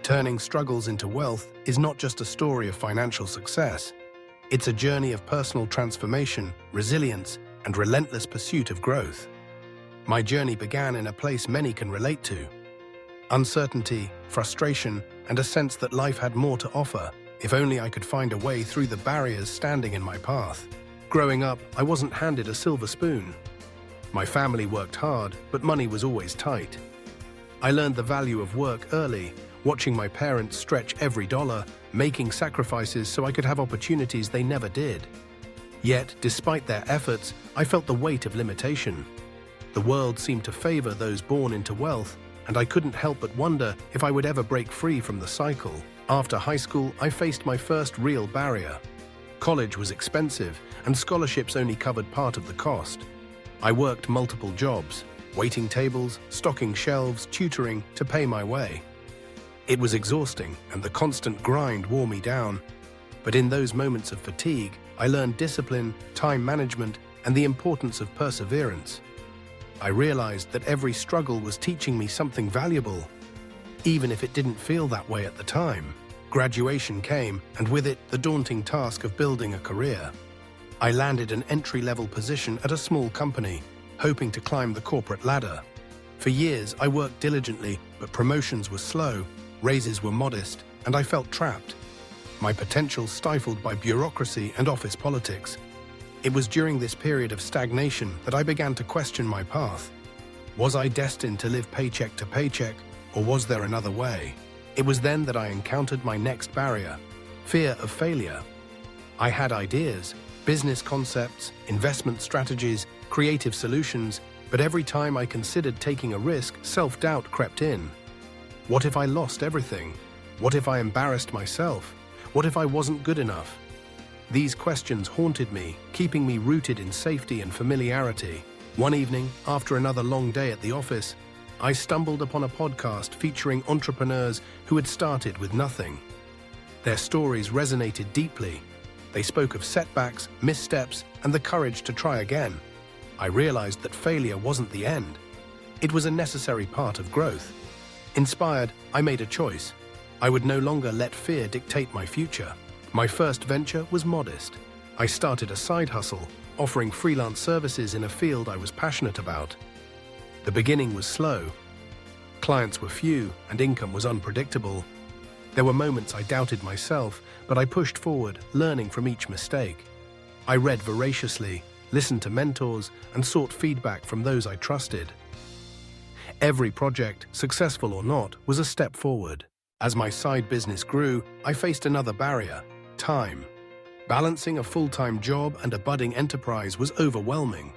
Turning struggles into wealth is not just a story of financial success. It's a journey of personal transformation, resilience, and relentless pursuit of growth. My journey began in a place many can relate to. Uncertainty, frustration, and a sense that life had more to offer, if only I could find a way through the barriers standing in my path. Growing up, I wasn't handed a silver spoon. My family worked hard, but money was always tight. I learned the value of work early, watching my parents stretch every dollar, making sacrifices so I could have opportunities they never did. Yet, despite their efforts, I felt the weight of limitation. The world seemed to favor those born into wealth, and I couldn't help but wonder if I would ever break free from the cycle. After high school, I faced my first real barrier. College was expensive, and scholarships only covered part of the cost. I worked multiple jobs, waiting tables, stocking shelves, tutoring to pay my way. It was exhausting, and the constant grind wore me down. But in those moments of fatigue, I learned discipline, time management, and the importance of perseverance. I realized that every struggle was teaching me something valuable, even if it didn't feel that way at the time. Graduation came, and with it, the daunting task of building a career. I landed an entry-level position at a small company, hoping to climb the corporate ladder. For years, I worked diligently, but promotions were slow, raises were modest, and I felt trapped. My potential stifled by bureaucracy and office politics. It was during this period of stagnation that I began to question my path. Was I destined to live paycheck to paycheck, or was there another way? It was then that I encountered my next barrier: fear of failure. I had ideas, business concepts, investment strategies, creative solutions, but every time I considered taking a risk, self-doubt crept in. What if I lost everything? What if I embarrassed myself? What if I wasn't good enough? These questions haunted me, keeping me rooted in safety and familiarity. One evening, after another long day at the office, I stumbled upon a podcast featuring entrepreneurs who had started with nothing. Their stories resonated deeply. They spoke of setbacks, missteps, and the courage to try again. I realized that failure wasn't the end. It was a necessary part of growth. Inspired, I made a choice. I would no longer let fear dictate my future. My first venture was modest. I started a side hustle, offering freelance services in a field I was passionate about. The beginning was slow. Clients were few, and income was unpredictable. There were moments I doubted myself, but I pushed forward, learning from each mistake. I read voraciously, listened to mentors, and sought feedback from those I trusted. Every project, successful or not, was a step forward. As my side business grew, I faced another barrier: time. Balancing a full-time job and a budding enterprise was overwhelming.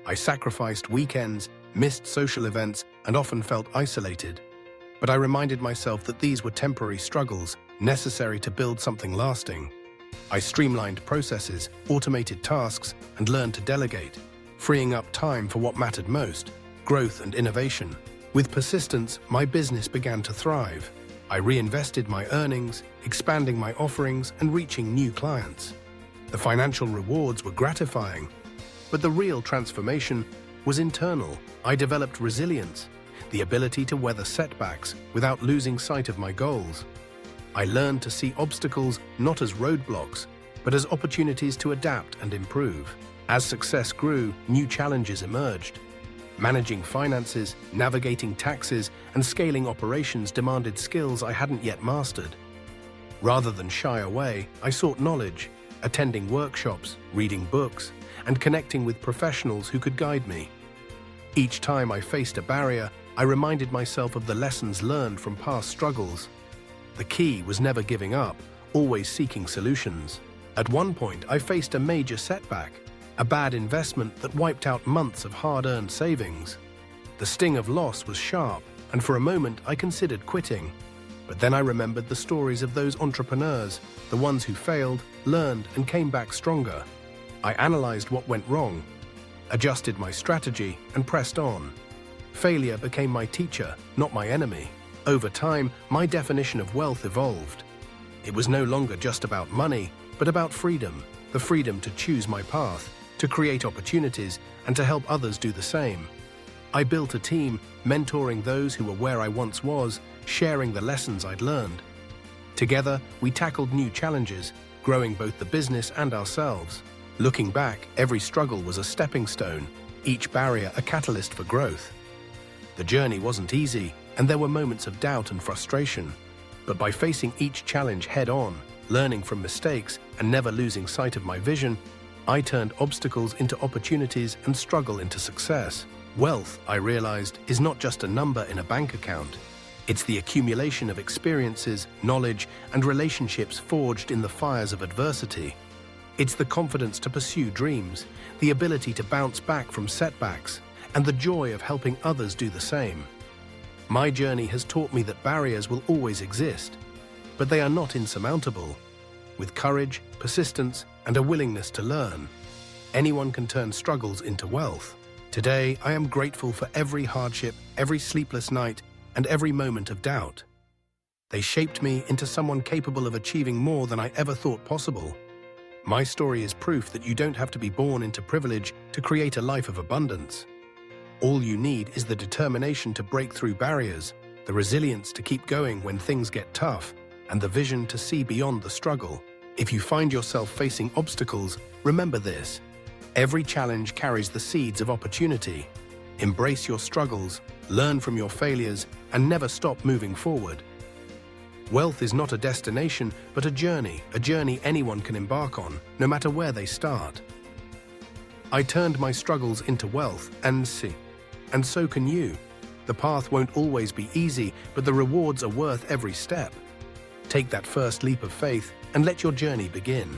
I sacrificed weekends, missed social events, and often felt isolated. But I reminded myself that these were temporary struggles, necessary to build something lasting. I streamlined processes, automated tasks, and learned to delegate, freeing up time for what mattered most: growth and innovation. With persistence, my business began to thrive. I reinvested my earnings, expanding my offerings and reaching new clients. The financial rewards were gratifying, but the real transformation was internal. I developed resilience, the ability to weather setbacks without losing sight of my goals. I learned to see obstacles not as roadblocks, but as opportunities to adapt and improve. As success grew, new challenges emerged. Managing finances, navigating taxes, and scaling operations demanded skills I hadn't yet mastered. Rather than shy away, I sought knowledge, attending workshops, reading books, and connecting with professionals who could guide me. Each time I faced a barrier, I reminded myself of the lessons learned from past struggles. The key was never giving up, always seeking solutions. At one point, I faced a major setback: a bad investment that wiped out months of hard-earned savings. The sting of loss was sharp, and for a moment I considered quitting. But then I remembered the stories of those entrepreneurs, the ones who failed, learned, and came back stronger. I analyzed what went wrong, adjusted my strategy, and pressed on. Failure became my teacher, not my enemy. Over time, my definition of wealth evolved. It was no longer just about money, but about freedom, the freedom to choose my path, to create opportunities, and to help others do the same. I built a team, mentoring those who were where I once was, sharing the lessons I'd learned. Together, we tackled new challenges, growing both the business and ourselves. Looking back, every struggle was a stepping stone, each barrier a catalyst for growth. The journey wasn't easy, and there were moments of doubt and frustration. But by facing each challenge head-on, learning from mistakes, and never losing sight of my vision, I turned obstacles into opportunities and struggle into success. Wealth, I realized, is not just a number in a bank account. It's the accumulation of experiences, knowledge, and relationships forged in the fires of adversity. It's the confidence to pursue dreams, the ability to bounce back from setbacks, and the joy of helping others do the same. My journey has taught me that barriers will always exist, but they are not insurmountable. With courage, persistence, and a willingness to learn, anyone can turn struggles into wealth. Today, I am grateful for every hardship, every sleepless night, and every moment of doubt. They shaped me into someone capable of achieving more than I ever thought possible. My story is proof that you don't have to be born into privilege to create a life of abundance. All you need is the determination to break through barriers, the resilience to keep going when things get tough, and the vision to see beyond the struggle. If you find yourself facing obstacles, remember this: every challenge carries the seeds of opportunity. Embrace your struggles, learn from your failures, and never stop moving forward. Wealth is not a destination, but a journey anyone can embark on, no matter where they start. I turned my struggles into wealth, and so can you. The path won't always be easy, but the rewards are worth every step. Take that first leap of faith and let your journey begin.